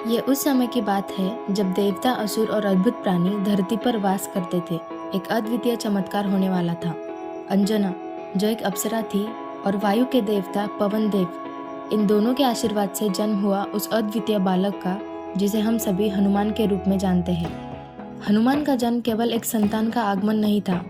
ये उस समय की बात है जब देवता, असुर और अद्भुत प्राणी धरती पर वास करते थे। एक अद्वितीय चमत्कार होने वाला था। अंजना, जो एक अप्सरा थी, और वायु के देवता पवन देव, इन दोनों के आशीर्वाद से जन्म हुआ उस अद्वितीय बालक का, जिसे हम सभी हनुमान के रूप में जानते हैं। हनुमान का जन्म केवल एक संतान का आगमन नहीं था,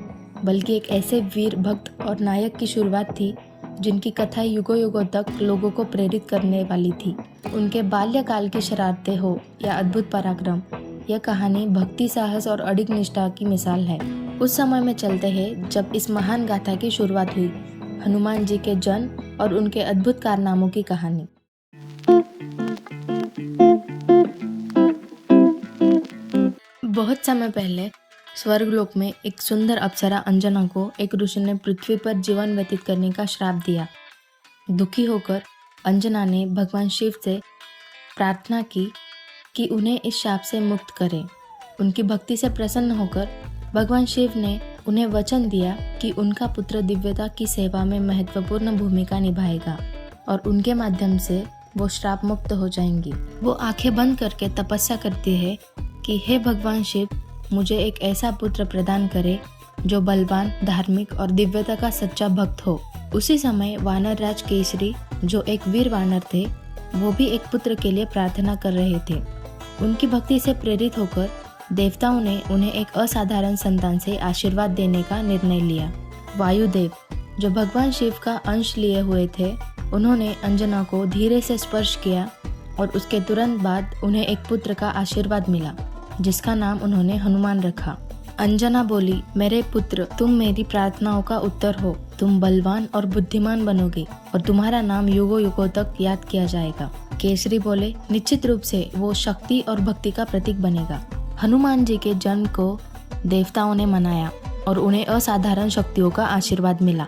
बल्कि एक ऐसे वीर, भक्त और नायक की शुरुआत थी जिनकी कथाएं युगों युगों तक लोगों को प्रेरित करने वाली थी। उनके बाल्यकाल की शरारतें हो या अद्भुत पराक्रम, यह कहानी भक्ति, साहस और अडिग निष्ठा की मिसाल है। उस समय में चलते हैं जब इस महान गाथा की शुरुआत हुई, हनुमान जी के जन्म और उनके अद्भुत कारनामों की कहानी। बहुत समय पहले स्वर्गलोक में एक सुंदर अप्सरा अंजना को एक ऋषि ने पृथ्वी पर जीवन व्यतीत करने का श्राप दिया। दुखी होकर अंजना ने भगवान शिव से प्रार्थना की कि उन्हें इस शाप से मुक्त करें। उनकी भक्ति से प्रसन्न होकर भगवान शिव ने उन्हें वचन दिया कि उनका पुत्र दिव्यता की सेवा में महत्वपूर्ण भूमिका निभाएगा और उनके माध्यम से वो श्राप मुक्त हो जाएंगी। वो आंखें बंद करके तपस्या करती है कि हे भगवान शिव, मुझे एक ऐसा पुत्र प्रदान करे जो बलवान, धार्मिक और दिव्यता का सच्चा भक्त हो। उसी समय वानर राज केसरी, जो एक वीर वानर थे, वो भी एक पुत्र के लिए प्रार्थना कर रहे थे। उनकी भक्ति से प्रेरित होकर देवताओं ने उन्हें एक असाधारण संतान से आशीर्वाद देने का निर्णय लिया। वायुदेव, जो भगवान शिव का अंश लिए हुए थे, उन्होंने अंजना को धीरे से स्पर्श किया और उसके तुरंत बाद उन्हें एक पुत्र का आशीर्वाद मिला, जिसका नाम उन्होंने हनुमान रखा। अंजना बोली, मेरे पुत्र, तुम मेरी प्रार्थनाओं का उत्तर हो। तुम बलवान और बुद्धिमान बनोगे और तुम्हारा नाम युगों युगों तक याद किया जाएगा। केसरी बोले, निश्चित रूप से वो शक्ति और भक्ति का प्रतीक बनेगा। हनुमान जी के जन्म को देवताओं ने मनाया और उन्हें असाधारण शक्तियों का आशीर्वाद मिला,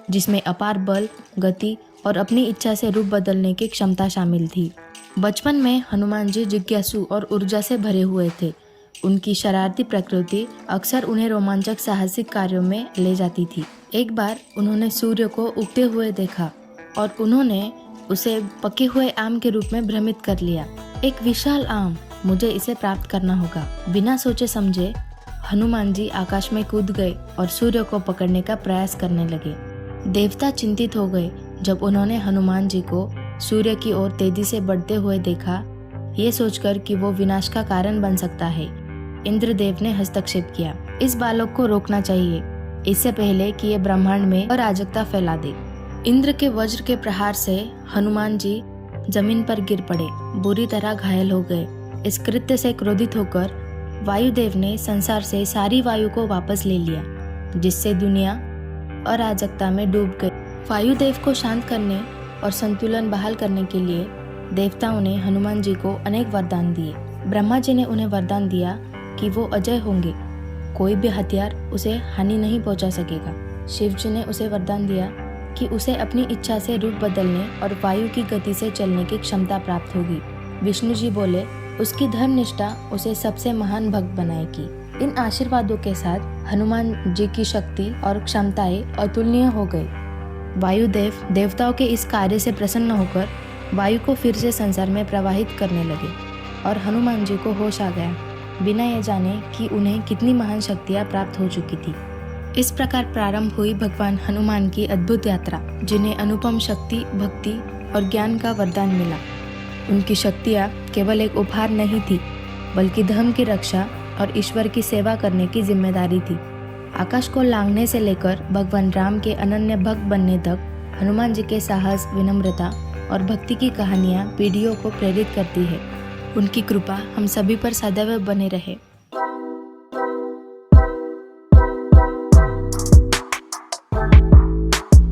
जिसमें अपार बल, गति और अपनी इच्छा से रूप बदलने की क्षमता शामिल थी। बचपन में हनुमान जी जिज्ञासु और ऊर्जा से भरे हुए थे। उनकी शरारती प्रकृति अक्सर उन्हें रोमांचक साहसिक कार्यों में ले जाती थी। एक बार उन्होंने सूर्य को उगते हुए देखा और उन्होंने उसे पके हुए आम के रूप में भ्रमित कर लिया। एक विशाल आम, मुझे इसे प्राप्त करना होगा। बिना सोचे समझे हनुमान जी आकाश में कूद गए और सूर्य को पकड़ने का प्रयास करने लगे। देवता चिंतित हो गए जब उन्होंने हनुमान जी को सूर्य की ओर तेजी से बढ़ते हुए देखा, ये सोचकर कि वो विनाश का कारण बन सकता है। इंद्रदेव ने हस्तक्षेप किया, इस बालक को रोकना चाहिए, इससे पहले कि ये ब्रह्मांड में अराजकता फैला दे। इंद्र के वज्र के प्रहार से हनुमान जी जमीन पर गिर पड़े, बुरी तरह घायल हो गए। इस कृत्य से क्रोधित होकर वायुदेव ने संसार से सारी वायु को वापस ले लिया, जिससे दुनिया अराजकता में डूब गई। वायुदेव को शांत करने और संतुलन बहाल करने के लिए देवताओं ने हनुमान जी को अनेक वरदान दिए। ब्रह्मा जी ने उन्हें वरदान दिया कि वो अजय होंगे, कोई भी हथियार उसे हानि नहीं पहुंचा सकेगा। शिव जी ने उसे वरदान दिया कि उसे अपनी इच्छा से रूप बदलने और वायु की गति से चलने की क्षमता प्राप्त होगी। विष्णु जी बोले, उसकी धर्मनिष्ठा उसे सबसे महान भक्त बनाएगी। इन आशीर्वादों के साथ हनुमान जी की शक्ति और क्षमताएं अतुलनीय हो गई। वायुदेव देवताओं के इस कार्य से प्रसन्न होकर वायु को फिर से संसार में प्रवाहित करने लगे और हनुमान जी को होश आ गया, बिना ये जाने कि उन्हें कितनी महान शक्तियाँ प्राप्त हो चुकी थी। इस प्रकार प्रारंभ हुई भगवान हनुमान की अद्भुत यात्रा, जिन्हें अनुपम शक्ति, भक्ति और ज्ञान का वरदान मिला। उनकी शक्तियाँ केवल एक उपहार नहीं थी, बल्कि धर्म की रक्षा और ईश्वर की सेवा करने की जिम्मेदारी थी। आकाश को लांघने से लेकर भगवान राम के अनन्य भक्त बनने तक हनुमान जी के साहस, विनम्रता और भक्ति की कहानियाँ पीढ़ियों को प्रेरित करती है। उनकी कृपा हम सभी पर सदैव बने रहे।